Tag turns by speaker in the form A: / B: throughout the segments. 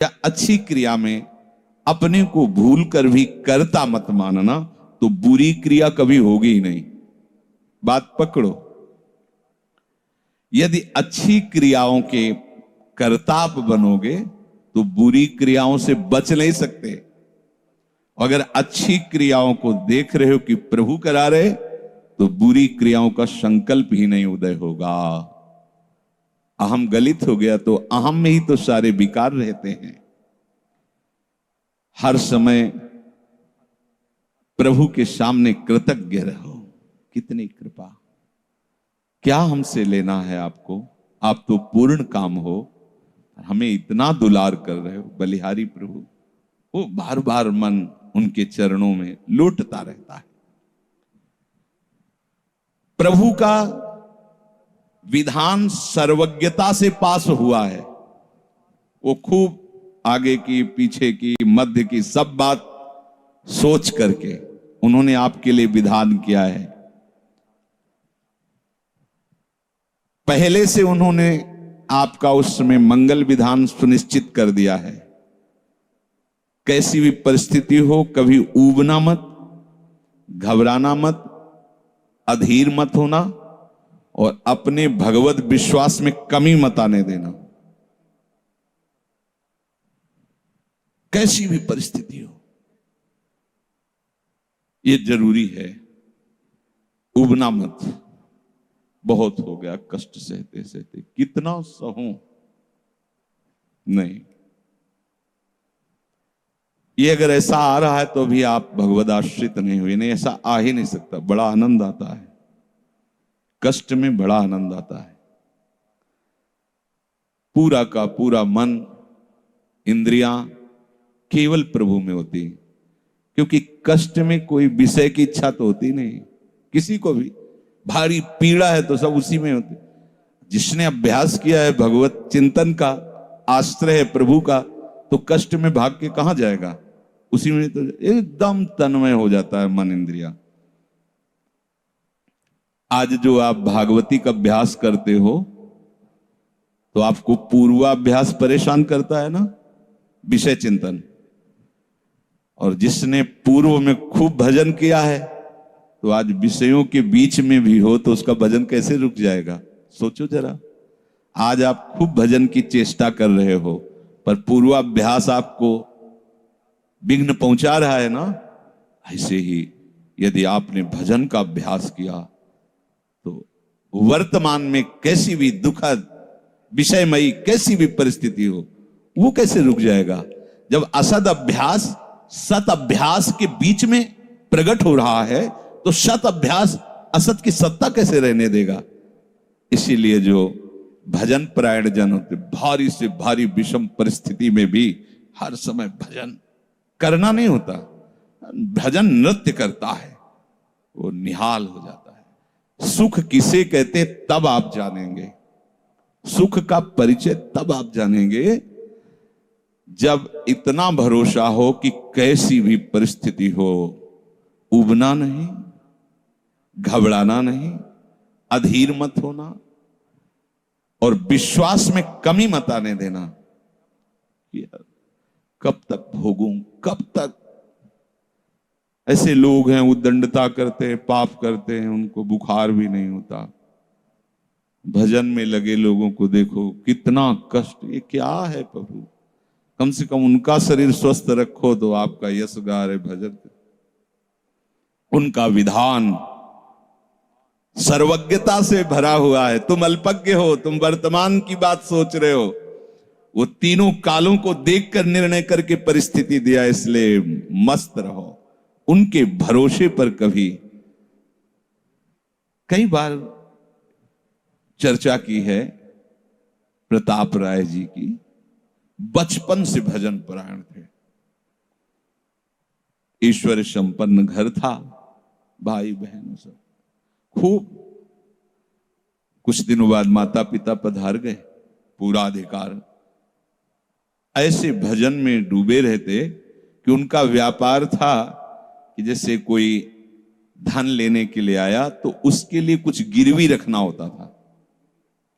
A: या अच्छी क्रिया में अपने को भूल कर भी कर्ता मत मानना, तो बुरी क्रिया कभी होगी ही नहीं। बात पकड़ो। यदि अच्छी क्रियाओं के कर्ताप बनोगे तो बुरी क्रियाओं से बच नहीं सकते। अगर अच्छी क्रियाओं को देख रहे हो कि प्रभु करा रहे, तो बुरी क्रियाओं का संकल्प ही नहीं उदय होगा। अहम गलित हो गया तो अहम में ही तो सारे विकार रहते हैं। हर समय प्रभु के सामने कृतज्ञ रहो। कितनी कृपा, क्या हमसे लेना है आपको, आप तो पूर्ण काम हो, हमें इतना दुलार कर रहे हो। बलिहारी प्रभु, वो बार बार मन उनके चरणों में लौटता रहता है। प्रभु का विधान सर्वज्ञता से पास हुआ है। वो खूब आगे की, पीछे की, मध्य की सब बात सोच करके उन्होंने आपके लिए विधान किया है। पहले से उन्होंने आपका उस समय मंगल विधान सुनिश्चित कर दिया है। कैसी भी परिस्थिति हो, कभी ऊबना मत, घबराना मत, अधीर मत होना, और अपने भगवत विश्वास में कमी मत आने देना। कैसी भी परिस्थिति हो, यह जरूरी है। उबना मत। बहुत हो गया कष्ट सहते सहते, कितना सहूं। नहीं, ये अगर ऐसा आ रहा है तो भी आप भगवद आश्रित नहीं हुए। नहीं, ऐसा आ ही नहीं सकता। बड़ा आनंद आता है कष्ट में, बड़ा आनंद आता है। पूरा का पूरा मन, इंद्रियां केवल प्रभु में होती, क्योंकि कष्ट में कोई विषय की इच्छा तो होती नहीं किसी को भी। भारी पीड़ा है तो सब उसी में होती। जिसने अभ्यास किया है भगवत चिंतन का, आश्रय है प्रभु का, तो कष्ट में भाग के कहां जाएगा। उसी में तो एकदम तन्मय हो जाता है मन, इंद्रिया। आज जो आप भागवती का अभ्यास करते हो, तो आपको पूर्वाभ्यास परेशान करता है ना, विषय चिंतन। और जिसने पूर्व में खूब भजन किया है, तो आज विषयों के बीच में भी हो तो उसका भजन कैसे रुक जाएगा। सोचो जरा। आज आप खूब भजन की चेष्टा कर रहे हो, पर पूर्वाभ्यास आपको विघ्न पहुंचा रहा है ना। ऐसे ही यदि आपने भजन का अभ्यास किया, तो वर्तमान में कैसी भी दुखद विषयमयी कैसी भी परिस्थिति हो, वो कैसे रुक जाएगा। जब असद अभ्यास सत अभ्यास के बीच में प्रकट हो रहा है, तो सत अभ्यास असत की सत्ता कैसे रहने देगा। इसीलिए जो भजन परायण जन होते, भारी से भारी विषम परिस्थिति में भी हर समय भजन करना नहीं होता, भजन नृत्य करता है, वो निहाल हो जाता है। सुख किसे कहते तब आप जानेंगे। सुख का परिचय तब आप जानेंगे जब इतना भरोसा हो कि कैसी भी परिस्थिति हो, उबना नहीं, घबराना नहीं, अधीर मत होना, और विश्वास में कमी मत आने देना। कब तक भोगूं, कब तक। ऐसे लोग हैं उद्दंडता करते हैं, पाप करते हैं, उनको बुखार भी नहीं होता। भजन में लगे लोगों को देखो, कितना कष्ट। ये क्या है प्रभु, कम से कम उनका शरीर स्वस्थ रखो तो आपका यश गा रहे भजन। उनका विधान सर्वज्ञता से भरा हुआ है। तुम अल्पज्ञ हो, तुम वर्तमान की बात सोच रहे हो। वो तीनों कालों को देखकर निर्णय करके परिस्थिति दिया, इसलिए मस्त रहो उनके भरोसे पर। कभी कई बार चर्चा की है प्रताप राय जी की। बचपन से भजन परायण थे, ईश्वर संपन्न घर था, भाई बहन सब खूब। कुछ दिनों बाद माता पिता पधार गए, पूरा अधिकार। ऐसे भजन में डूबे रहते कि उनका व्यापार था कि जैसे कोई धन लेने के लिए आया तो उसके लिए कुछ गिरवी रखना होता था,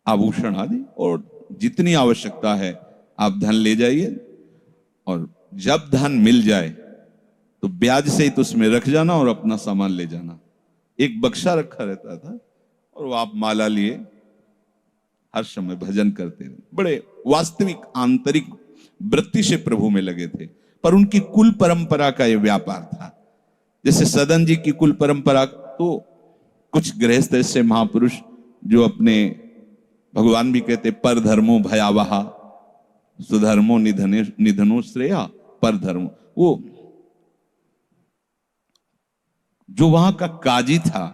A: आभूषण आदि, और जितनी आवश्यकता है आप धन ले जाइए। और जब धन मिल जाए तो ब्याज सहित उसमें रख जाना और अपना सामान ले जाना। एक बक्सा रखा रहता था और वो आप माला लिए हर समय भजन करते रहे। बड़े वास्तविक आंतरिक वृत्ति से प्रभु में लगे थे। पर उनकी कुल परंपरा का यह व्यापार था। जैसे सदन जी की कुल परंपरा, तो कुछ गृहस्थ ऐसे महापुरुष जो अपने, भगवान भी कहते पर धर्मो भयावहा सुधर्मो निधनो श्रेया पर धर्मो, वो जो वहां का काजी था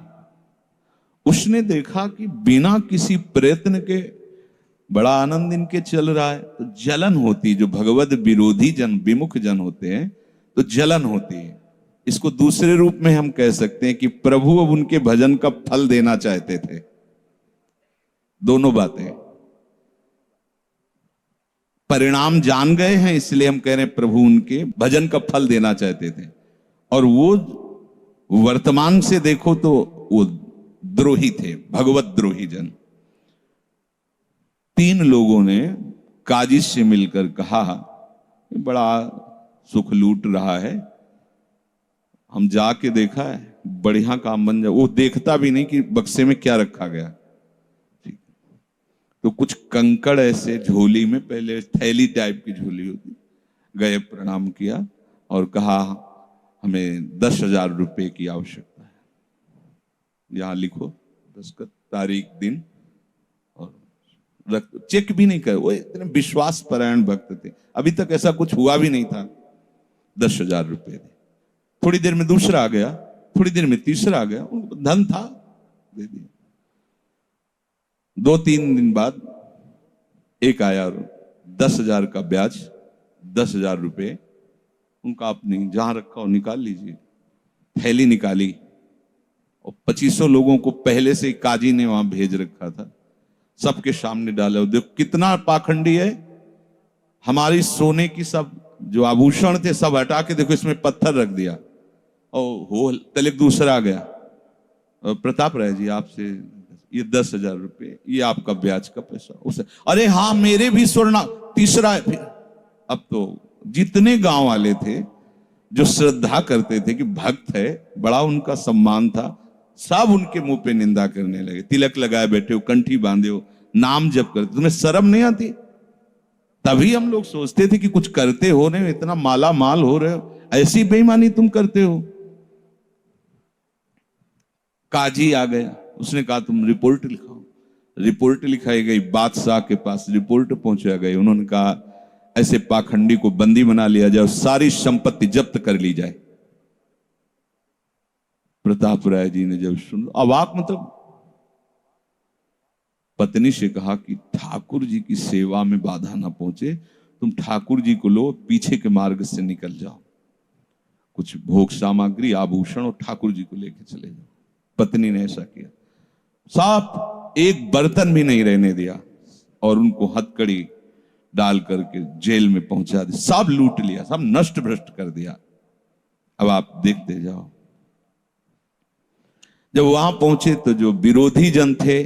A: उसने देखा कि बिना किसी प्रयत्न के बड़ा आनंद इनके चल रहा है, तो जलन होती, जो भगवत विरोधी जन विमुख जन होते हैं तो जलन होती है। इसको दूसरे रूप में हम कह सकते हैं कि प्रभु अब उनके भजन का फल देना चाहते थे। दोनों बातें, परिणाम जान गए हैं इसलिए हम कह रहे हैं प्रभु उनके भजन का फल देना चाहते थे, और वो वर्तमान से देखो तो वो द्रोही थे, भगवत द्रोही जन। 3 लोगों ने काजी से मिलकर कहा बड़ा सुख लूट रहा है, हम जाके देखा है बढ़िया काम बन जाए। वो देखता भी नहीं कि बक्से में क्या रखा गया। तो कुछ कंकड़ ऐसे झोली में, पहले थैली टाइप की झोली होती, गए प्रणाम किया और कहा हमें 10,000 रुपए की आवश्यकता है, यहां लिखो दस्तखत, तारीख, दिन, और चेक भी नहीं करे। वो इतने विश्वास परायण भक्त थे, अभी तक ऐसा कुछ हुआ भी नहीं था। 10,000 रुपए दे। थोड़ी देर में दूसरा आ गया, थोड़ी देर में तीसरा आ गया, उनको धन था, दे दिया। 2-3 दिन बाद एक आया और 10,000 का ब्याज, 10,000 रुपए उनका, अपनी जहां रखा हो निकाल लीजिए। थैली निकाली और 2500 लोगों को पहले से काजी ने वहां भेज रखा था, सबके सामने डाला। देखो कितना पाखंडी है, हमारी सोने की सब जो आभूषण थे सब हटा के देखो इसमें पत्थर रख दिया। और हो तले दूसरा आ गया, प्रताप राय जी आपसे ये 10,000 रुपए, ये आपका ब्याज का पैसा। उसे अरे हाँ मेरे भी स्वर्ण, तीसरा है। फिर अब तो जितने गांव वाले थे जो श्रद्धा करते थे कि भक्त है, बड़ा उनका सम्मान था, सब उनके मुंह पे निंदा करने लगे। तिलक लगाए बैठे हो, कंठी बांधे हो, नाम जप करते, तुम्हें शर्म नहीं आती? तभी हम लोग सोचते थे कि कुछ करते हो नहीं, इतना माला माल हो रहे हो, ऐसी बेईमानी तुम करते हो। काजी आ गया, उसने कहा तुम रिपोर्ट लिखाओ। रिपोर्ट लिखाई गई, बादशाह के पास रिपोर्ट पहुंचा गई। उन्होंने कहा ऐसे पाखंडी को बंदी बना लिया जाए, सारी संपत्ति जब्त कर ली जाए। प्रताप राय जी ने जब सुन, अवाक, मतलब पत्नी से कहा कि ठाकुर जी की सेवा में बाधा ना पहुंचे, तुम ठाकुर जी को लो, पीछे के मार्ग से निकल जाओ, कुछ भोग सामग्री आभूषण और ठाकुर जी को लेके चले जाओ। पत्नी ने ऐसा किया, साफ एक बर्तन भी नहीं रहने दिया और उनको हथकड़ी डाल करके जेल में पहुंचा दिया। सब लूट लिया, सब नष्ट भ्रष्ट कर दिया। अब आप देखते जाओ। जब वहां पहुंचे तो जो विरोधी जन थे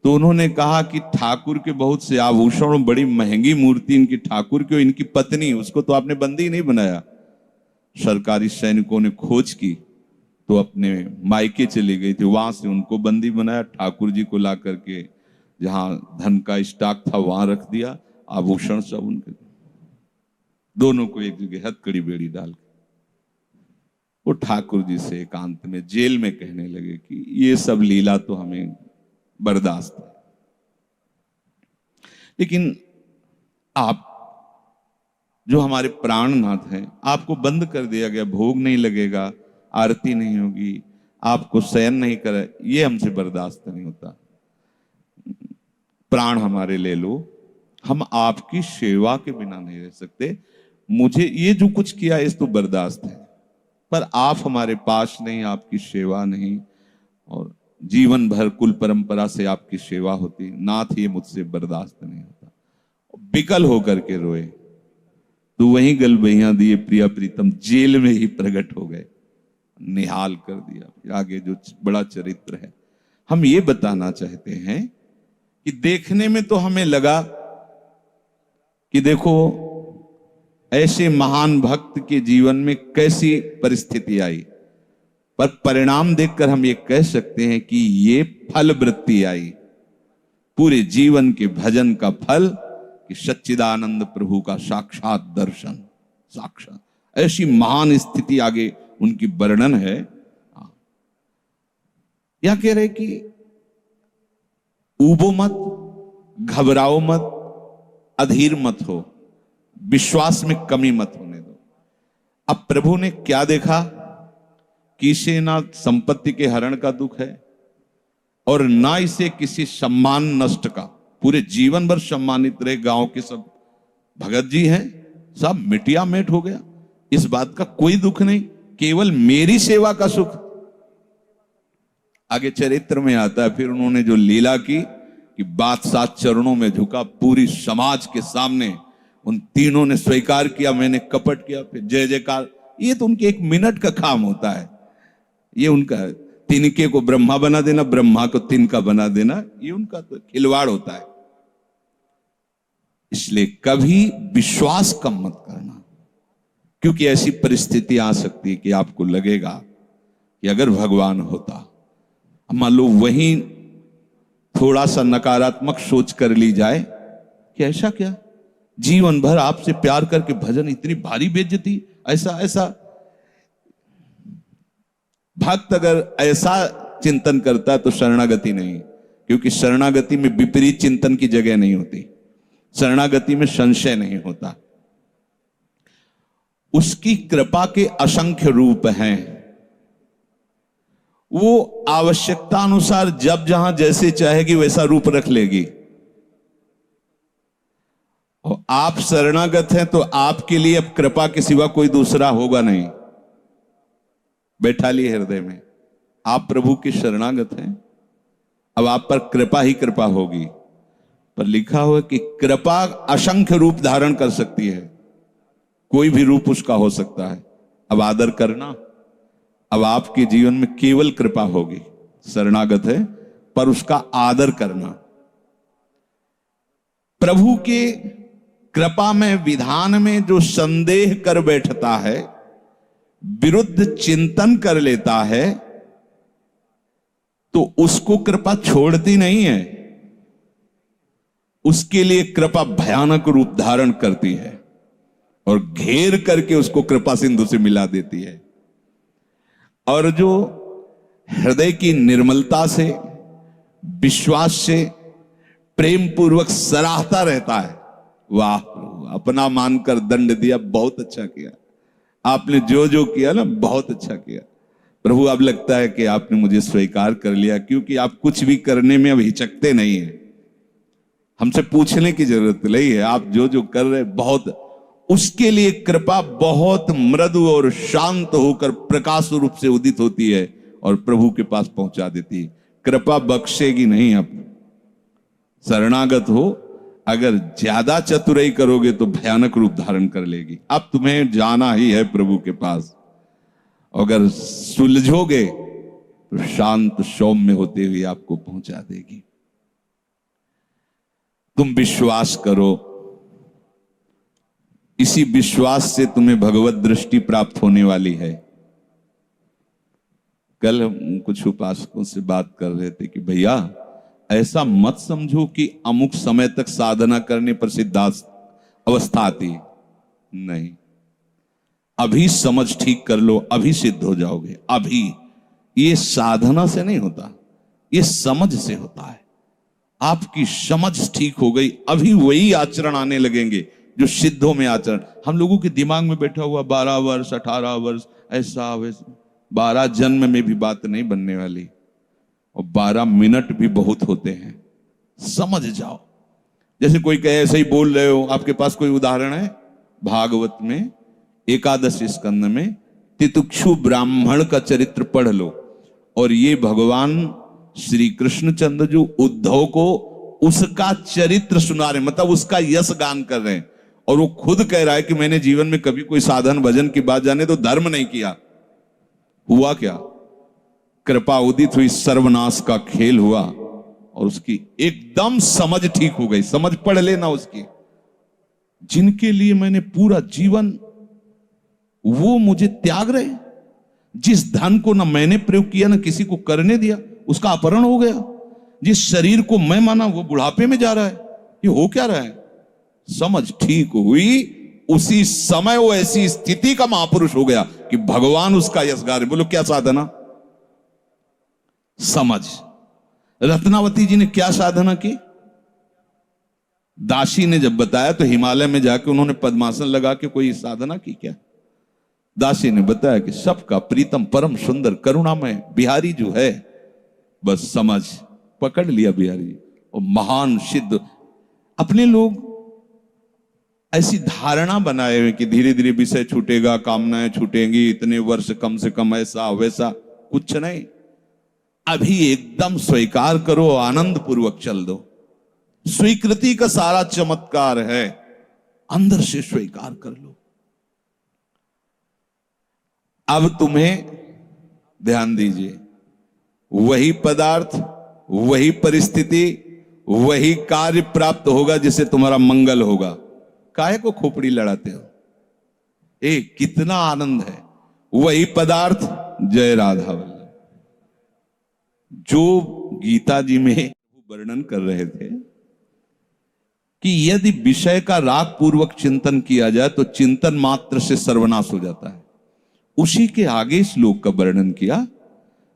A: तो उन्होंने कहा कि ठाकुर के बहुत से आभूषण, बड़ी महंगी मूर्ति इनकी ठाकुर की, इनकी पत्नी, उसको तो आपने बंदी नहीं बनाया। सरकारी सैनिकों ने खोज की तो अपने मायके चली गई थी, वहां से उनको बंदी बनाया। ठाकुर जी को ला करके जहां धन का स्टॉक था वहां रख दिया, आभूषण सब उनके, दोनों को एक जगह हथकड़ी बेड़ी डाल के वो ठाकुर जी से एकांत में जेल में कहने लगे कि ये सब लीला तो हमें बर्दाश्त है, लेकिन आप जो हमारे प्राणनाथ हैं, आपको बंद कर दिया गया, भोग नहीं लगेगा, आरती नहीं होगी, आपको शयन नहीं करे, ये हमसे बर्दाश्त नहीं होता। प्राण हमारे ले लो, हम आपकी सेवा के बिना नहीं रह सकते। मुझे ये जो कुछ किया इस तो बर्दाश्त है, पर आप हमारे पास नहीं, आपकी सेवा नहीं, और जीवन भर कुल परंपरा से आपकी सेवा होती, नाथ ये मुझसे बर्दाश्त नहीं होता। विकल होकर के रोए तो वहीं गलबैया दिए प्रिया प्रीतम जेल में ही प्रकट हो गए, निहाल कर दिया। फिर आगे जो बड़ा चरित्र है, हम ये बताना चाहते हैं कि देखने में तो हमें लगा कि देखो ऐसे महान भक्त के जीवन में कैसी परिस्थिति आई, पर परिणाम देखकर हम ये कह सकते हैं कि ये फल वृत्ति आई, पूरे जीवन के भजन का फल कि सच्चिदानंद प्रभु का साक्षात दर्शन, साक्षात ऐसी महान स्थिति आगे उनकी वर्णन है। यह कह रहे कि ऊबो मत, घबराओ मत, अधीर मत हो, विश्वास में कमी मत होने दो। अब प्रभु ने क्या देखा कि इसे ना संपत्ति के हरण का दुख है और ना इसे किसी सम्मान नष्ट का, पूरे जीवन भर सम्मानित रहे, गांव के सब भगत जी हैं, सब मिटिया मेट हो गया, इस बात का कोई दुख नहीं, केवल मेरी सेवा का सुख। आगे चरित्र में आता है फिर उन्होंने जो लीला की कि बादशाह चरणों में झुका, पूरी समाज के सामने उन तीनों ने स्वीकार किया मैंने कपट किया, फिर जय जयकार। ये तो उनके एक मिनट का काम होता है, ये उनका तिनके को ब्रह्मा बना देना, ब्रह्मा को तिनका बना देना, ये उनका तो खिलवाड़ होता है। इसलिए कभी विश्वास कम मत करना, क्योंकि ऐसी परिस्थिति आ सकती है कि आपको लगेगा कि अगर भगवान होता, मान लो वहीं थोड़ा सा नकारात्मक सोच कर ली जाए कि ऐसा क्या, जीवन भर आपसे प्यार करके भजन, इतनी भारी बेइज्जती, ऐसा ऐसा। भक्त अगर ऐसा चिंतन करता है तो शरणागति नहीं, क्योंकि शरणागति में विपरीत चिंतन की जगह नहीं होती, शरणागति में संशय नहीं होता। उसकी कृपा के असंख्य रूप हैं, वो आवश्यकता अनुसार जब जहां जैसे चाहेगी वैसा रूप रख लेगी। और आप शरणागत हैं तो आपके लिए अब कृपा के सिवा कोई दूसरा होगा नहीं। बैठा लिए हृदय में, आप प्रभु के शरणागत हैं, अब आप पर कृपा ही कृपा होगी। पर लिखा हुआ कि कृपा असंख्य रूप धारण कर सकती है, कोई भी रूप उसका हो सकता है। अब आदर करना, अब आपके जीवन में केवल कृपा होगी, शरणागत है पर उसका आदर करना। प्रभु के कृपा में, विधान में जो संदेह कर बैठता है, विरुद्ध चिंतन कर लेता है, तो उसको कृपा छोड़ती नहीं है, उसके लिए कृपा भयानक रूप धारण करती है और घेर करके उसको कृपा सिंधु से मिला देती है। और जो हृदय की निर्मलता से, विश्वास से, प्रेम पूर्वक सराहता रहता है, वाह अपना मानकर दंड दिया, बहुत अच्छा किया आपने, जो जो किया ना बहुत अच्छा किया प्रभु। अब लगता है कि आपने मुझे स्वीकार कर लिया, क्योंकि आप कुछ भी करने में अब हिचकते नहीं है, हमसे पूछने की जरूरत नहीं है, आप जो जो कर रहे बहुत। उसके लिए कृपा बहुत मृदु और शांत होकर प्रकाश रूप से उदित होती है और प्रभु के पास पहुंचा देती है। कृपा बख्शेगी नहीं। आप शरणागत हो, अगर ज्यादा चतुराई करोगे तो भयानक रूप धारण कर लेगी। अब तुम्हें जाना ही है प्रभु के पास, अगर सुलझोगे तो शांत सौम्य होते हुए आपको पहुंचा देगी। तुम विश्वास करो, इसी विश्वास से तुम्हें भगवत दृष्टि प्राप्त होने वाली है। कल हम कुछ उपासकों से बात कर रहे थे कि भैया ऐसा मत समझो कि अमुक समय तक साधना करने पर सिद्धार्थ अवस्था आती, नहीं, अभी समझ ठीक कर लो, अभी सिद्ध हो जाओगे। अभी ये साधना से नहीं होता, ये समझ से होता है। आपकी समझ ठीक हो गई, अभी वही आचरण आने लगेंगे जो सिद्धों में आचरण। हम लोगों के दिमाग में बैठा हुआ 12 वर्ष 18 वर्ष ऐसा वैसा, 12 जन्म में भी बात नहीं बनने वाली, और 12 मिनट भी बहुत होते हैं। समझ जाओ, जैसे कोई कहे ऐसे ही बोल रहे हो। आपके पास कोई उदाहरण है? भागवत में एकादश स्कंद में तितिक्षु ब्राह्मण का चरित्र पढ़ लो, और ये भगवान श्री कृष्णचंद्र जो उद्धव को उसका चरित्र सुना रहे, मतलब उसका यश गान कर रहे हैं, और वो खुद कह रहा है कि मैंने जीवन में कभी कोई साधन भजन की बात जाने तो धर्म नहीं किया। हुआ क्या? कृपा उदित हुई, सर्वनाश का खेल हुआ, और उसकी एकदम समझ ठीक हो गई। समझ पढ़ लेना उसकी, जिनके लिए मैंने पूरा जीवन, वो मुझे त्याग रहे। जिस धन को ना मैंने प्रयोग किया ना किसी को करने दिया, उसका अपहरण हो गया। जिस शरीर को मैं माना वो बुढ़ापे में जा रहा है। ये हो क्या रहा है? समझ ठीक हुई, उसी समय वो ऐसी स्थिति का महापुरुष हो गया कि भगवान उसका यशगार। बोलो क्या साधना? समझ। रत्नावती जी ने क्या साधना की? दासी ने जब बताया तो हिमालय में जाके उन्होंने पद्मासन लगा के कोई साधना की क्या? दासी ने बताया कि सबका प्रीतम परम सुंदर करुणामय बिहारी जो है, बस समझ पकड़ लिया बिहारी। और महान सिद्ध अपने लोग ऐसी धारणा बनाए हुए कि धीरे धीरे विषय छूटेगा, कामनाएं छूटेंगी, इतने वर्ष कम से कम, ऐसा वैसा कुछ नहीं। अभी एकदम स्वीकार करो, आनंद पूर्वक चल दो। स्वीकृति का सारा चमत्कार है, अंदर से स्वीकार कर लो। अब तुम्हें ध्यान दीजिए, वही पदार्थ, वही परिस्थिति, वही कार्य प्राप्त होगा जिससे तुम्हारा मंगल होगा। काहे को खोपड़ी लड़ाते हो? कितना आनंद है। वही पदार्थ, जय राधा वल्लभ। जो गीता जी में वर्णन कर रहे थे कि यदि विषय का राग पूर्वक चिंतन किया जाए तो चिंतन मात्र से सर्वनाश हो जाता है, उसी के आगे श्लोक का वर्णन किया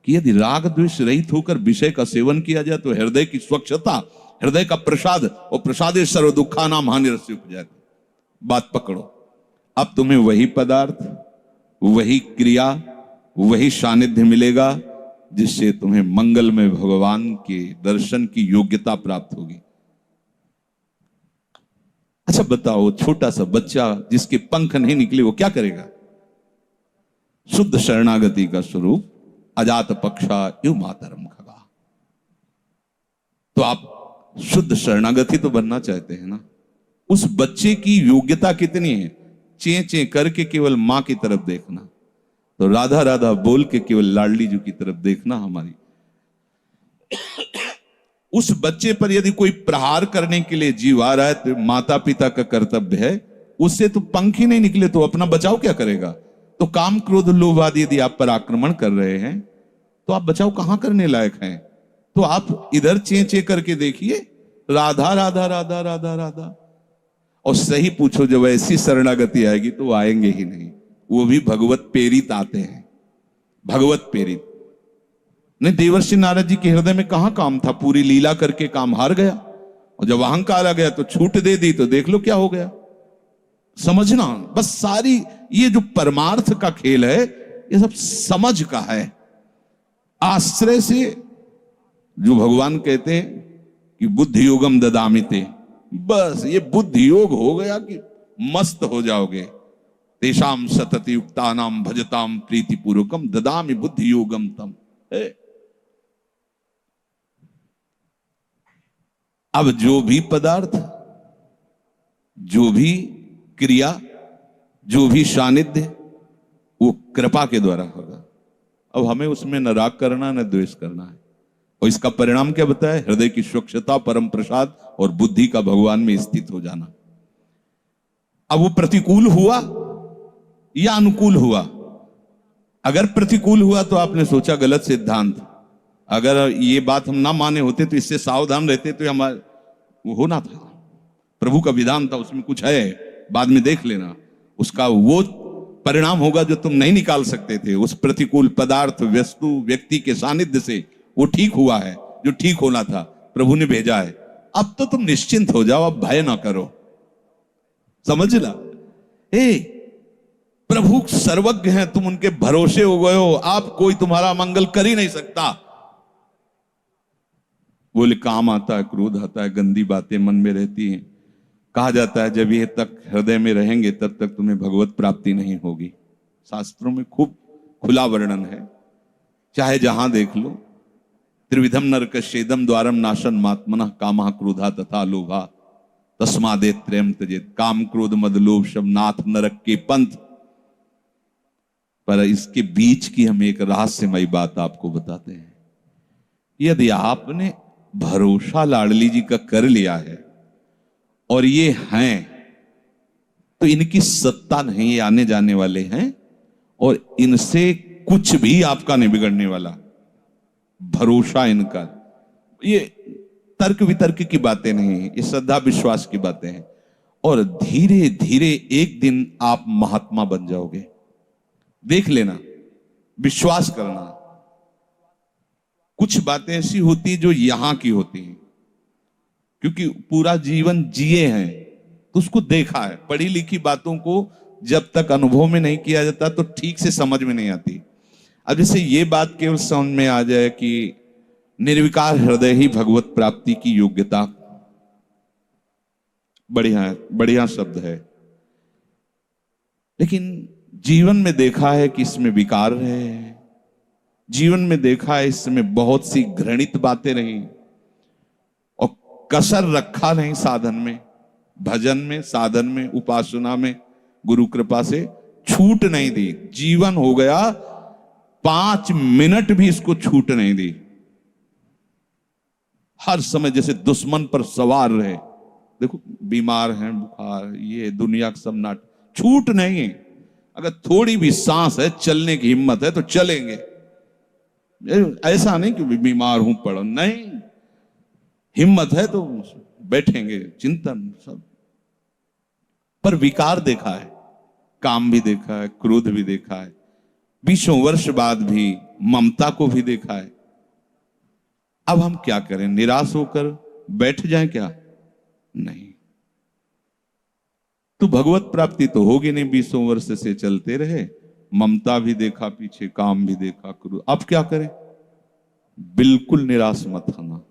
A: कि यदि राग द्वेष रहित होकर विषय का सेवन किया जाए तो हृदय की स्वच्छता, हृदय का प्रसाद, और प्रसादे सर्व दुखा नाम हानिरस्य उपजाति। बात पकड़ो। अब तुम्हें वही पदार्थ, वही क्रिया, वही सानिध्य मिलेगा जिससे तुम्हें मंगल में भगवान के दर्शन की योग्यता प्राप्त होगी। अच्छा बताओ, छोटा सा बच्चा जिसके पंख नहीं निकले वो क्या करेगा? शुद्ध शरणागति का स्वरूप अजात पक्षा इव मातरम खगा। तो आप शुद्ध शरणागति तो बनना चाहते हैं ना? उस बच्चे की योग्यता कितनी है? चे चे करके केवल मां की तरफ देखना, तो राधा राधा बोल के केवल लाडली जी की तरफ देखना। हमारी उस बच्चे पर यदि कोई प्रहार करने के लिए जीव आ रहा है तो माता पिता का कर्तव्य है, उससे तो पंख ही नहीं निकले तो अपना बचाव क्या करेगा? तो काम क्रोध लोभ आदि यदि आप पर आक्रमण कर रहे हैं तो आप बचाव कहां करने लायक हैं? तो आप इधर चे चे करके देखिए, राधा राधा राधा राधा राधा। और सही पूछो, जब ऐसी शरणागति आएगी तो आएंगे ही नहीं। वो भी भगवत प्रेरित आते हैं, भगवत प्रेरित। नहीं, देवर्षि नारद जी के हृदय में कहां काम था? पूरी लीला करके काम हार गया, और जब अहंकार आ गया तो छूट दे दी, तो देख लो क्या हो गया। समझना, बस सारी ये जो परमार्थ का खेल है ये सब समझ का है। आश्रय से जो भगवान कहते हैं कि बुद्धि योगम ददामिते, बस ये बुद्धि योग हो गया कि मस्त हो जाओगे। तेषाम सतत युक्तानाम भजताम प्रीति पूर्वकम ददामि बुद्धि योगम तम। अब जो भी पदार्थ, जो भी क्रिया, जो भी सानिध्य, वो कृपा के द्वारा होगा। अब हमें उसमें न राग करना न द्वेष करना है। और इसका परिणाम क्या बताया? हृदय की स्वच्छता, परम प्रसाद और बुद्धि का भगवान में स्थित हो जाना। अब वो प्रतिकूल हुआ या अनुकूल हुआ? अगर प्रतिकूल हुआ तो आपने सोचा गलत सिद्धांत। अगर ये बात हम ना माने होते तो इससे सावधान रहते तो हमारा वो होना था। प्रभु का विधान था, उसमें कुछ है, बाद में देख लेना। उसका वो परिणाम होगा जो तुम नहीं निकाल सकते थे। उस प्रतिकूल पदार्थ, वस्तु, व्यक्ति के सानिध्य से वो ठीक हुआ है जो ठीक होना था, प्रभु ने भेजा है। अब तो तुम निश्चिंत हो जाओ, अब भय ना करो। समझ ला, प्रभु सर्वज्ञ हैं, तुम उनके भरोसे हो गए हो, आप कोई तुम्हारा मंगल कर ही नहीं सकता। बोले काम आता है, क्रोध आता है, गंदी बातें मन में रहती हैं। कहा जाता है जब ये तक हृदय में रहेंगे तब तक तुम्हें भगवत प्राप्ति नहीं होगी। शास्त्रों में खूब खुला वर्णन है, चाहे जहां देख लो। त्रिविधम नरकस्येदम द्वारम नाशन मात्मनः कामः क्रोधा तथा लोभा तस्मादे त्रयम त्यजेत। काम क्रोध मद लोभ सब नाथ नरक के पंथ। पर इसके बीच की हम एक रहस्यमयी बात आपको बताते हैं। यदि आपने भरोसा लाडली जी का कर लिया है और ये हैं तो इनकी सत्ता नहीं, ये आने जाने वाले हैं और इनसे कुछ भी आपका नहीं बिगड़ने वाला, भरोसा इनका। ये तर्क वितर्क की बातें नहीं है, ये श्रद्धा विश्वास की बातें हैं। और धीरे धीरे एक दिन आप महात्मा बन जाओगे, देख लेना, विश्वास करना। कुछ बातें ऐसी होती जो यहां की होती हैं, क्योंकि पूरा जीवन जिए हैं तो उसको देखा है। पढ़ी लिखी बातों को जब तक अनुभव में नहीं किया जाता तो ठीक से समझ में नहीं आती। अब जैसे ये बात केवल समझ में आ जाए कि निर्विकार हृदय ही भगवत प्राप्ति की योग्यता, बढ़िया बढ़िया शब्द है, लेकिन जीवन में देखा है कि इसमें विकार है, जीवन में देखा है इसमें बहुत सी घृणित बातें रही और कसर रखा नहीं साधन में, भजन में, साधन में, उपासना में, गुरु कृपा से छूट नहीं दी। जीवन हो गया 5 मिनट भी इसको छूट नहीं दी, हर समय जैसे दुश्मन पर सवार रहे। देखो बीमार हैं, बुखार, ये दुनिया का सब नाटक, छूट नहीं है। अगर थोड़ी भी सांस है, चलने की हिम्मत है तो चलेंगे। ऐसा नहीं कि बीमार हूं पड़ा, नहीं, हिम्मत है तो बैठेंगे, चिंतन सब। पर विकार देखा है, काम भी देखा है, क्रोध भी देखा है, 20 वर्ष बाद भी ममता को भी देखा है। अब हम क्या करें? निराश होकर बैठ जाएं क्या? नहीं। तो भगवत प्राप्ति तो होगी नहीं, 20 वर्ष से चलते रहे, ममता भी देखा पीछे, काम भी देखा, क्रोध। अब क्या करें? बिल्कुल निराश मत होना।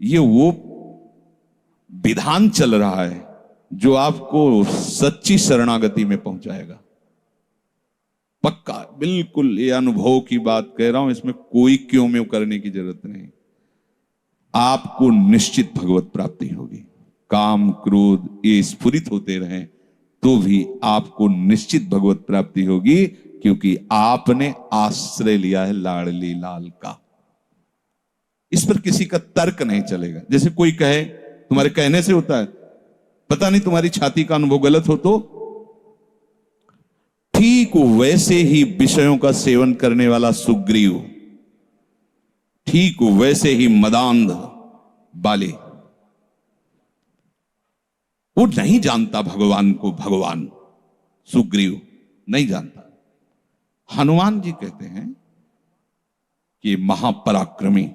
A: ये वो विधान चल रहा है जो आपको सच्ची शरणागति में पहुंचाएगा, पक्का, बिल्कुल। ये अनुभव की बात कह रहा हूं, इसमें कोई क्यों में करने की जरूरत नहीं। आपको निश्चित भगवत प्राप्ति होगी। काम क्रोध ये स्फुरित होते रहें तो भी आपको निश्चित भगवत प्राप्ति होगी, क्योंकि आपने आश्रय लिया है लाडली लाल का। इस पर किसी का तर्क नहीं चलेगा। जैसे कोई कहे, तुम्हारे कहने से होता है, पता नहीं तुम्हारी छाती का अनुभव गलत हो तो, ठीक वैसे ही विषयों का सेवन करने वाला सुग्रीव, ठीक वैसे ही मदांध बाली, वो नहीं जानता भगवान को, भगवान सुग्रीव नहीं जानता। हनुमान जी कहते हैं कि महापराक्रमी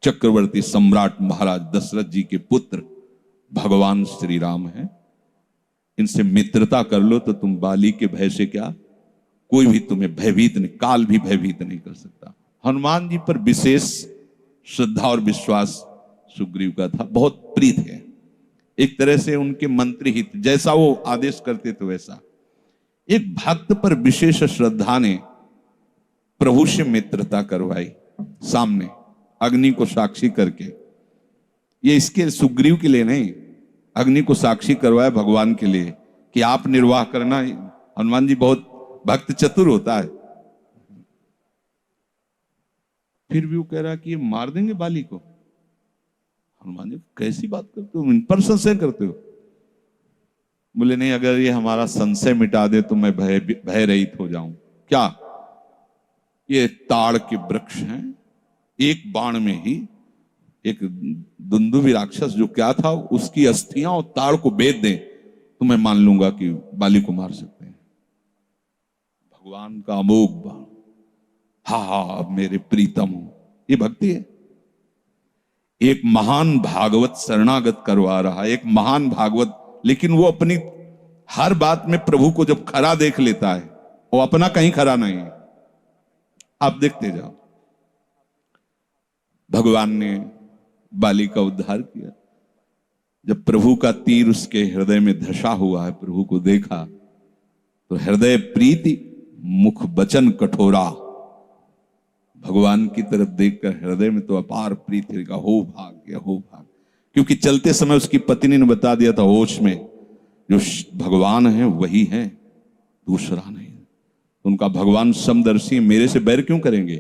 A: चक्रवर्ती सम्राट महाराज दशरथ जी के पुत्र भगवान श्री राम हैं। इनसे मित्रता कर लो तो तुम बाली के भय से क्या, कोई भी तुम्हें भयभीत नहीं, काल भी भयभीत नहीं कर सकता। हनुमान जी पर विशेष श्रद्धा और विश्वास सुग्रीव का था, बहुत प्रीत है। एक तरह से उनके मंत्री हित, जैसा वो आदेश करते तो वैसा। एक भक्त पर विशेष श्रद्धा ने प्रभु से मित्रता करवाई, सामने अग्नि को साक्षी करके। ये इसके सुग्रीव के लिए नहीं, अग्नि को साक्षी करवाया भगवान के लिए कि आप निर्वाह करना। हनुमान जी बहुत भक्त चतुर होता है। फिर भी वो कह रहा कि ये मार देंगे बाली को। हनुमान जी, कैसी बात करते हो, इन पर संशय करते हो? बोले नहीं, अगर ये हमारा संशय मिटा दे तो मैं भय रहित हो जाऊं। क्या? ये ताड़ के वृक्ष हैं, एक बाण में ही एक दुंदुभि राक्षस जो क्या था, उसकी अस्थियां और ताड़ को बेच दें तो मैं मान लूंगा कि बाली को मार सकते हैं। भगवान का अमोघ बाण, हा मेरे प्रीतम हो, ये भक्ति है। एक महान भागवत शरणागत करवा रहा है, एक महान भागवत, लेकिन वो अपनी हर बात में प्रभु को जब खरा देख लेता है, वो अपना कहीं खरा नहीं है। आप देखते जाओ, भगवान ने बाली का उद्धार किया। जब प्रभु का तीर उसके हृदय में धसा हुआ है, प्रभु को देखा तो हृदय प्रीति, मुख वचन कठोरा। भगवान की तरफ देखकर हृदय में तो अपार प्रीति का हो भाग्य, हो भाग्य। क्योंकि चलते समय उसकी पत्नी ने बता दिया था होश में, जो भगवान है वही है, दूसरा नहीं। उनका भगवान समदर्शी, मेरे से बैर क्यों करेंगे?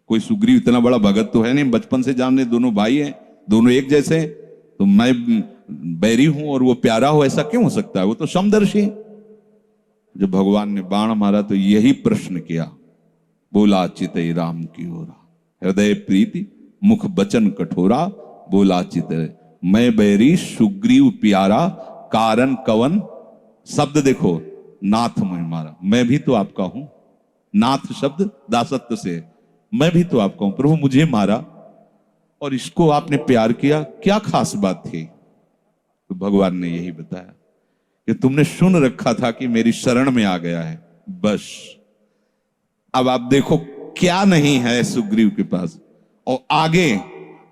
A: कोई सुग्रीव इतना बड़ा भगत तो है नहीं, बचपन से जान रहे, दोनों भाई हैं, दोनों एक जैसे हैं, तो मैं बैरी हूं और वो प्यारा हो, ऐसा क्यों हो सकता है? वो तो समदर्शी है। जब भगवान ने बाण मारा तो यही प्रश्न किया, बोला चितई राम की ओरा, हृदय प्रीति मुख बचन कठोरा, बोला चितई मैं बैरी सुग्रीव प्यारा, कारण कवन। शब्द देखो, नाथ मैं मारा, मैं भी तो आपका हूं। नाथ शब्द दासत्व से, मैं भी तो आपका हूं, प्रभु मुझे मारा और इसको आपने प्यार किया, क्या खास बात थी? तो भगवान ने यही बताया कि तुमने सुन रखा था कि मेरी शरण में आ गया है, बस। अब आप देखो क्या नहीं है सुग्रीव के पास। और आगे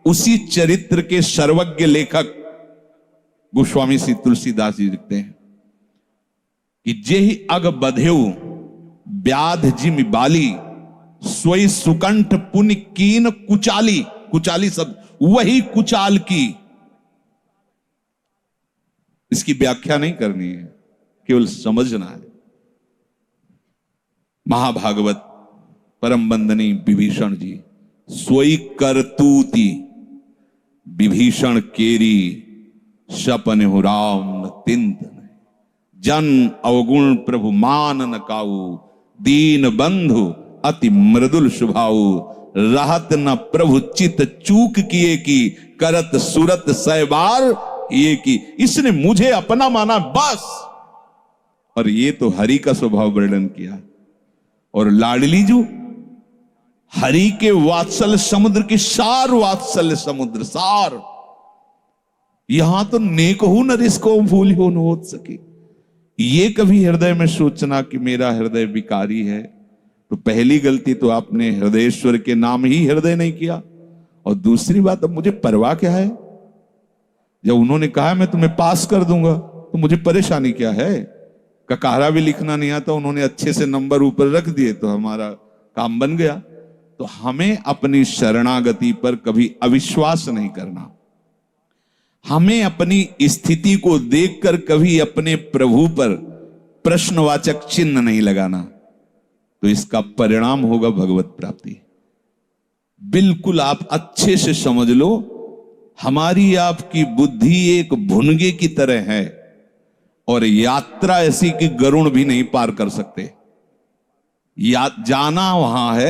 A: उसी चरित्र के सर्वज्ञ लेखक गोस्वामी श्री तुलसीदास जी लिखते हैं कि जेहि अग बधेउ व्याध जिम बाली, सोई सुकंठ पुण्य कीन कुचाली। कुचाली शब्द, वही कुचाल की। इसकी व्याख्या नहीं करनी है, केवल समझना है। महाभागवत परम वंदनी विभीषण जी, सोई करतूती विभीषण केरी, सपन हो राम न तिंत जन अवगुण प्रभु मान न काऊ, दीन बंधु अति मृदुल स्वभाऊ, रहत न प्रभु चित चूक किए की, करत सुरत सैबार ये की। इसने मुझे अपना माना बस। और ये तो हरि का स्वभाव वर्णन किया। और लाडली जो हरि के वात्सल्य समुद्र की सार, वात्सल्य समुद्र सार। यहां तो नेक हो न रिसको भूल हो न हो सके। ये कभी हृदय में सोचना कि मेरा हृदय विकारी है, तो पहली गलती तो आपने हृदयेश्वर के नाम ही हृदय नहीं किया। और दूसरी बात, अब मुझे परवाह क्या है? जब उन्होंने कहा मैं तुम्हें पास कर दूंगा, तो मुझे परेशानी क्या है? ककारा भी लिखना नहीं आता, उन्होंने अच्छे से नंबर ऊपर रख दिए तो हमारा काम बन गया। तो हमें अपनी शरणागति पर कभी अविश्वास नहीं करना। हमें अपनी स्थिति को देखकर कभी अपने प्रभु पर प्रश्नवाचक चिन्ह नहीं लगाना, तो इसका परिणाम होगा भगवत प्राप्ति। बिल्कुल आप अच्छे से समझ लो, हमारी आपकी बुद्धि एक भुनगे की तरह है और यात्रा ऐसी कि गरुड़ भी नहीं पार कर सकते। जाना वहां है